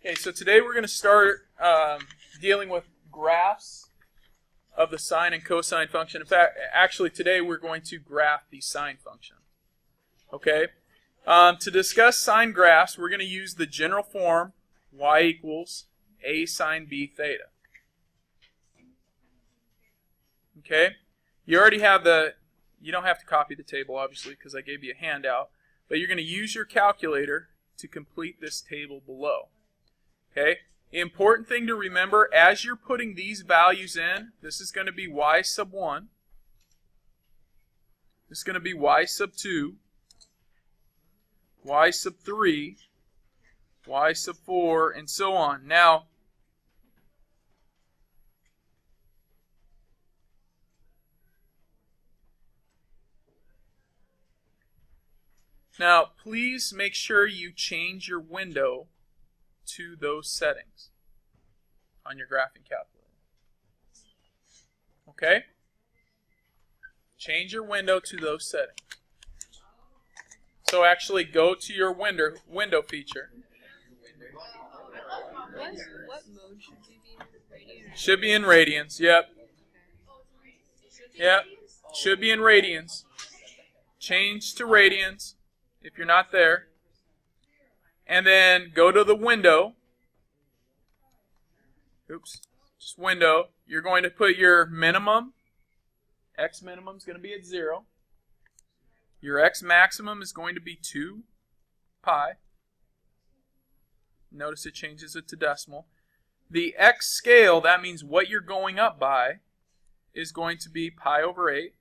Okay, so today we're going to start dealing with graphs of the sine and cosine function. In fact, actually today we're going to graph the sine function. Okay, to discuss sine graphs, we're going to use the general form y equals a sine b theta. Okay, you already have you don't have to copy the table obviously because I gave you a handout, but you're going to use your calculator to complete this table below. Okay, the important thing to remember as you're putting these values in, this is going to be y sub 1, this is going to be y sub 2, y sub 3, y sub 4, and so on. Now, please make sure you change your window to those settings on your graphing calculator. Okay? Change your window to those settings. So actually go to your window feature. What mode should we be in? Radians? Should be in radians, yep. Yep, should be in radians. Change to radians if you're not there. And then go to the window. Oops, just window. You're going to put your minimum. X minimum is going to be at 0. Your X maximum is going to be 2 pi. Notice it changes it to decimal. The X scale, that means what you're going up by, is going to be pi over 8.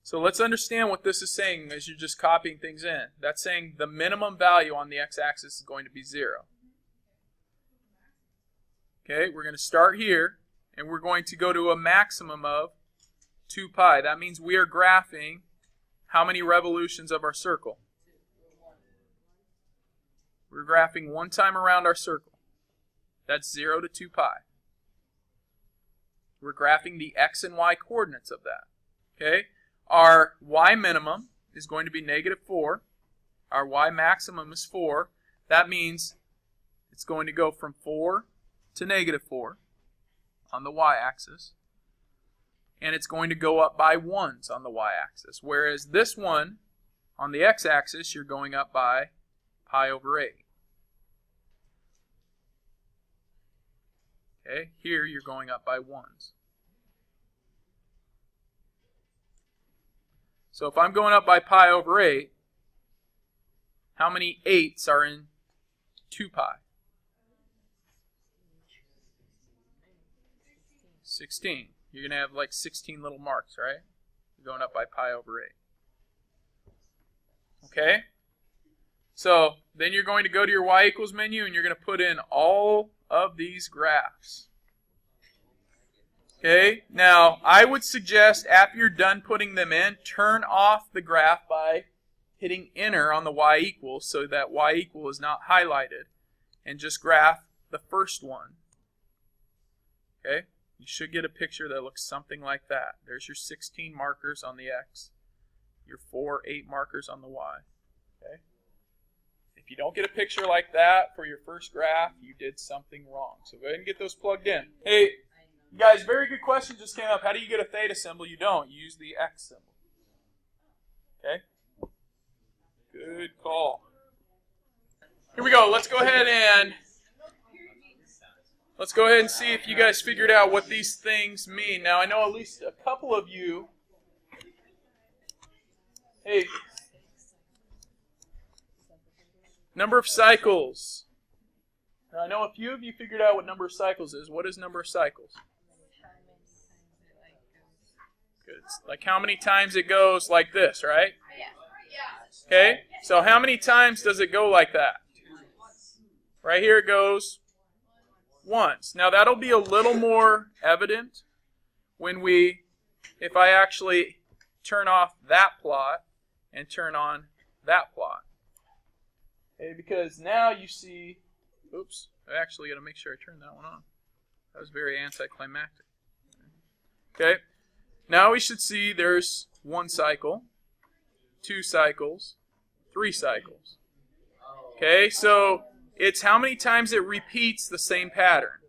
So let's understand what this is saying as you're just copying things in. That's saying the minimum value on the x-axis is going to be 0. Okay, we're going to start here, and we're going to go to a maximum of 2 pi. That means we are graphing how many revolutions of our circle? We're graphing one time around our circle. That's 0 to 2 pi. We're graphing the x and y coordinates of that. Okay? Our y minimum is going to be -4. Our y maximum is 4. That means it's going to go from 4 to -4 on the y-axis. And it's going to go up by 1s on the y-axis. Whereas this one, on the x-axis, you're going up by pi over 8. Okay, here you're going up by 1s. So if I'm going up by pi over 8, how many 8s are in 2 pi? 16. You're going to have like 16 little marks, right? You're going up by pi over 8. Okay? So then you're going to go to your y equals menu and you're going to put in all of these graphs. Okay, now I would suggest after you're done putting them in, turn off the graph by hitting enter on the y equals so that y equal is not highlighted, and just graph the first one. Okay, you should get a picture that looks something like that. There's your 16 markers on the x, your 4 8 markers on the y. Okay, if you don't get a picture like that for your first graph, you did something wrong. So go ahead and get those plugged in. Hey, you guys, very good question just came up. How do you get a theta symbol? You don't. You use the x symbol. Okay? Good call. Here we go. Let's go ahead and see if you guys figured out what these things mean. Now, I know at least a couple of you. Hey. Number of cycles. Now, I know a few of you figured out what number of cycles is. What is number of cycles? Good. Like how many times it goes like this, right? Okay, so how many times does it go like that? Right here it goes once. Now that'll be a little more evident when if I actually turn off that plot and turn on that plot. Okay, because now you see, oops, I actually got to make sure I turn that one on. That was very anticlimactic. Okay. Now we should see there's 1 cycle, 2 cycles, 3 cycles. Okay, so It's how many times it repeats the same pattern.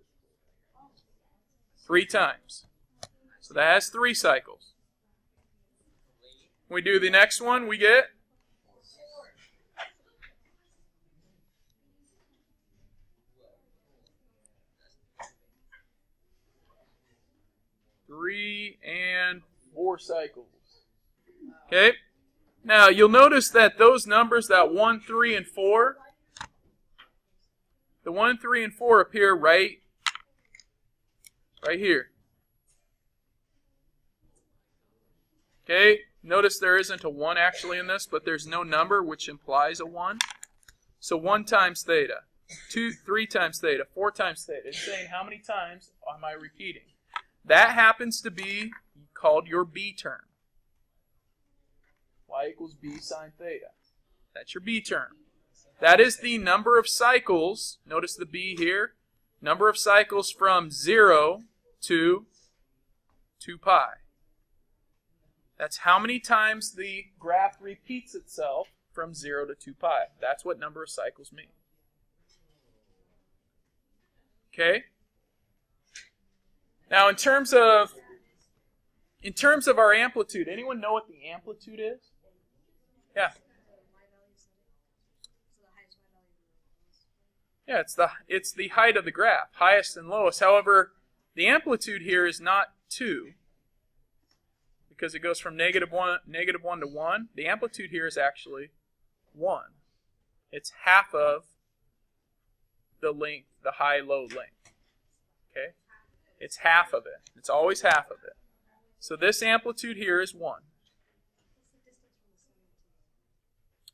3 times. So that has 3 cycles. When we do the next one, we get 3 and 4 cycles. Okay? Now, you'll notice that those numbers, that 1, 3, and 4, the 1, 3, and 4 appear right here. Okay? Notice there isn't a 1 actually in this, but there's no number, which implies a 1. So 1 times theta, 2, 3 times theta, 4 times theta. It's saying how many times am I repeating? That happens to be called your B term. Y equals B sine theta. That's your B term. That is the number of cycles. Notice the B here. Number of cycles from 0 to 2 pi. That's how many times the graph repeats itself from 0 to 2 pi. That's what number of cycles mean. Okay? Now in terms of our amplitude, anyone know what the amplitude is? Yeah. Yeah, it's the height of the graph, highest and lowest. However, the amplitude here is not 2 because it goes from -1 to 1. The amplitude here is actually 1. It's half of the length, the high-low length. Okay? It's half of it. It's always half of it. So this amplitude here is 1.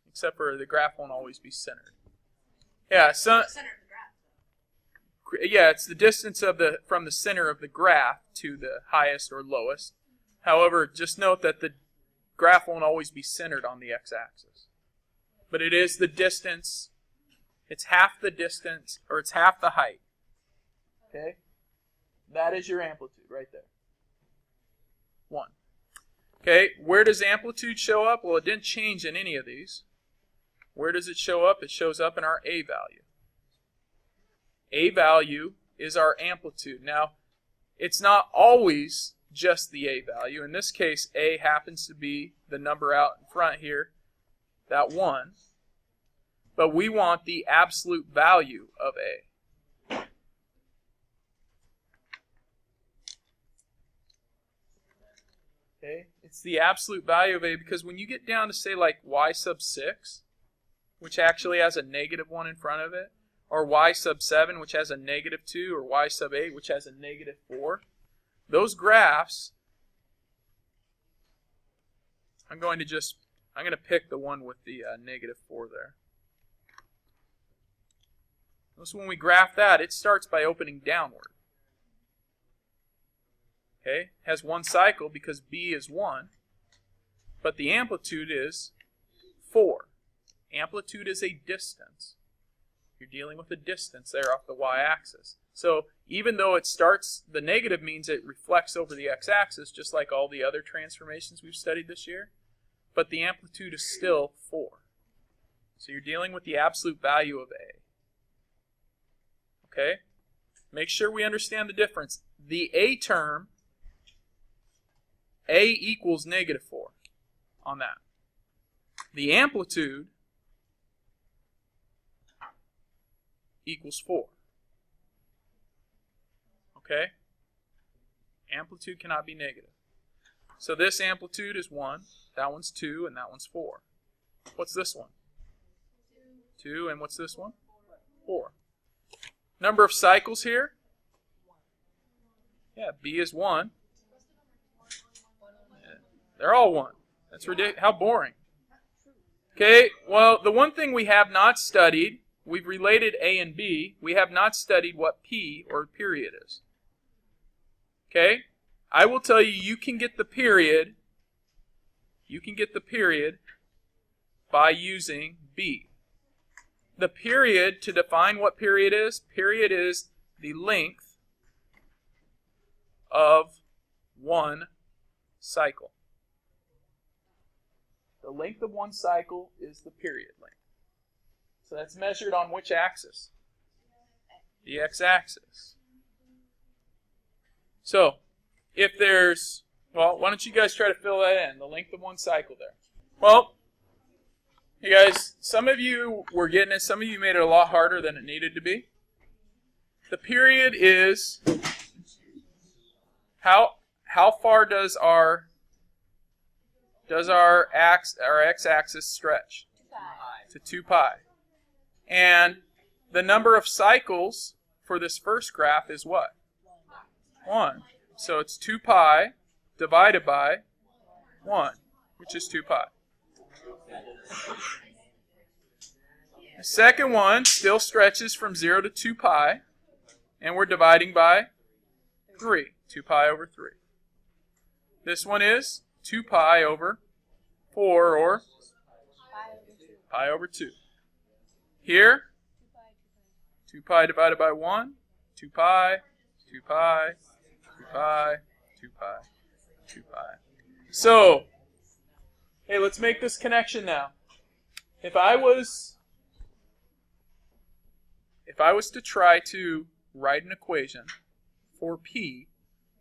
Except for the graph won't always be centered. Yeah, so yeah, it's the distance from the center of the graph to the highest or lowest. However, just note that the graph won't always be centered on the x-axis. But it is the distance. It's half the distance, or it's half the height. Okay? That is your amplitude right there. 1. Okay, where does amplitude show up? Well, it didn't change in any of these. Where does it show up? It shows up in our A value. A value is our amplitude. Now, it's not always just the A value. In this case, A happens to be the number out in front here, that 1. But we want the absolute value of A. Okay, it's the absolute value of A because when you get down to say like y sub 6, which actually has a -1 in front of it, or y sub 7, which has a -2, or y sub 8, which has a -4, those graphs, I'm going to pick the one with the -4 there. Notice when we graph that, it starts by opening downward. Okay, has 1 cycle because B is 1, but the amplitude is 4. Amplitude is a distance. You're dealing with a distance there off the y-axis. So even though it starts, the negative means it reflects over the x-axis, just like all the other transformations we've studied this year, but the amplitude is still 4. So you're dealing with the absolute value of A. Okay? Make sure we understand the difference. The A term, A equals -4 on that. The amplitude equals 4. Okay? Amplitude cannot be negative. So this amplitude is 1, that one's 2, and that one's 4. What's this one? 2, and what's this one? 4. Number of cycles here? Yeah, B is 1. Yeah, they're all 1. That's ridiculous. How boring. Okay, well, the one thing we have not studied, we've related A and B, we have not studied what P, or period, is. Okay? I will tell you, you can get the period by using B. The period, to define what period is the length of one cycle. The length of one cycle is the period length. So that's measured on which axis? The x-axis. So, if there's, well, why don't you guys try to fill that in, the length of one cycle there. Well, you guys, some of you were getting it, some of you made it a lot harder than it needed to be. The period is, how far does our x-axis stretch? 2 pi. To 2 pi. And the number of cycles for this first graph is what? 1. So it's 2 pi divided by 1, which is 2 pi. The second one still stretches from 0 to 2 pi, and we're dividing by 3, 2 pi over 3. This one is 2 pi over 4, or pi over 2. Here, 2 pi divided by 1, 2 pi, 2 pi, 2 pi, 2 pi, 2 pi. So, hey, let's make this connection now. If I was to try to write an equation for p,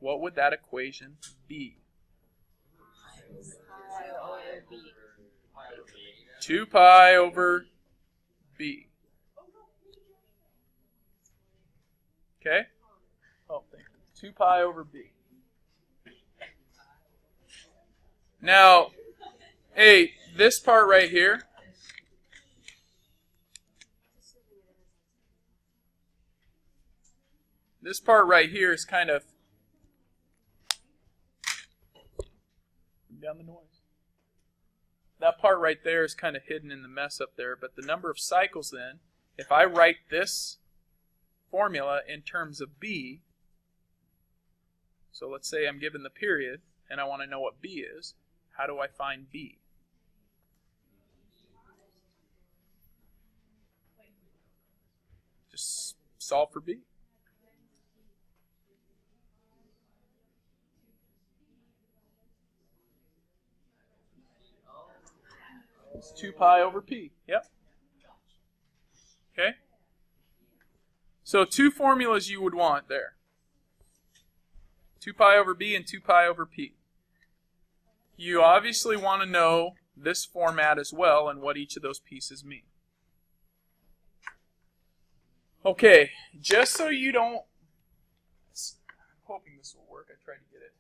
what would that equation be? 2 pi over b. Okay? Oh, thank you. 2 pi over b. Now, hey, this part right here, is kind of, down the noise. That part right there is kind of hidden in the mess up there, but the number of cycles then, if I write this formula in terms of b, so let's say I'm given the period and I want to know what b is, how do I find b? Just solve for b. It's 2 pi over p. Yep. Okay? So 2 formulas you would want there. 2 pi over b and 2 pi over p. You obviously want to know this format as well and what each of those pieces mean. Okay, just so you don't, I'm hoping this will work. I tried to get it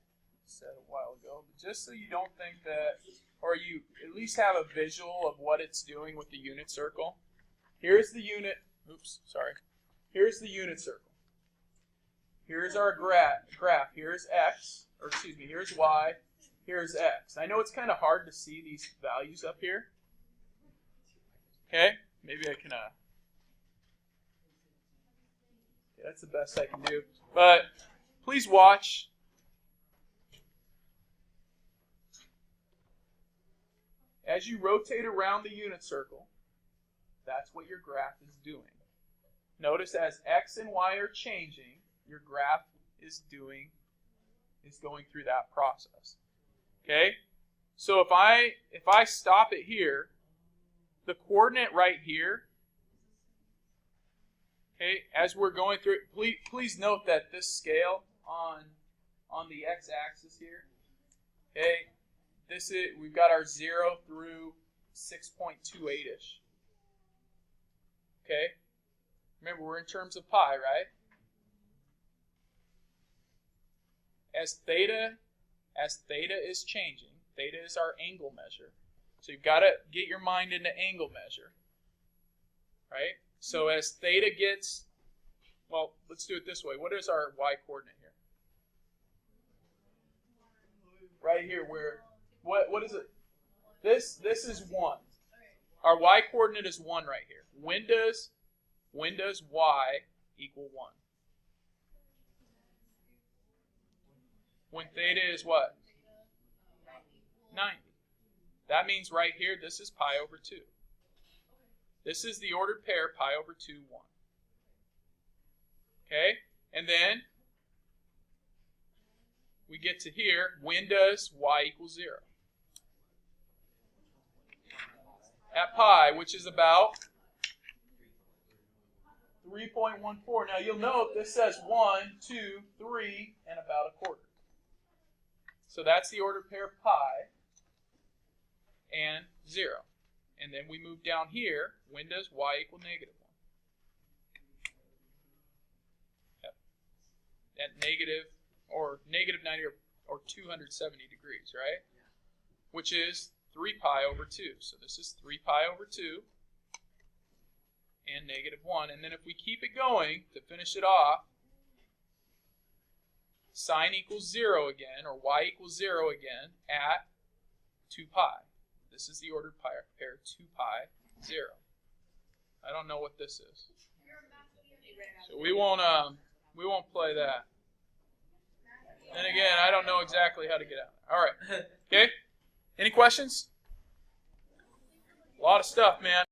set a while ago, but just so you don't think that, or you at least have a visual of what it's doing with the unit circle. Here's the unit, here's the unit circle. Here's our graph. Here's x, or excuse me, here's y, here's x. I know it's kind of hard to see these values up here. Okay, maybe I can, that's the best I can do. But please watch. As you rotate around the unit circle, that's what your graph is doing. Notice as x and y are changing, your graph is going through that process. Okay? So if I stop it here, the coordinate right here, okay, as we're going through it, please note that this scale on the x-axis here, okay, we've got our 0 through 6.28-ish. Okay? Remember, we're in terms of pi, right? As theta is changing, theta is our angle measure. So you've got to get your mind into angle measure. Right? So as theta gets, well, let's do it this way. What is our y coordinate here? Right here, what is it? This is 1. Our y coordinate is 1 right here. When does y equal 1? When theta is what? 90. That means right here, this is pi over 2. This is the ordered pair, pi over 2, 1. Okay? And then we get to here. When does y equal 0? At pi, which is about 3.14. Now you'll note this says 1, 2, 3, and about a quarter. So that's the ordered pair pi and 0. And then we move down here. When does y equal negative 1? Yep. At negative 90 or 270 degrees, right? Which is 3 pi over 2. So this is 3 pi over 2 and negative 1. And then if we keep it going to finish it off, sine equals 0 again, or y equals 0 again at 2 pi. This is the ordered pair 2 pi 0. I don't know what this is, so we won't play that. And again, I don't know exactly how to get out. All right, okay. Any questions? A lot of stuff, man.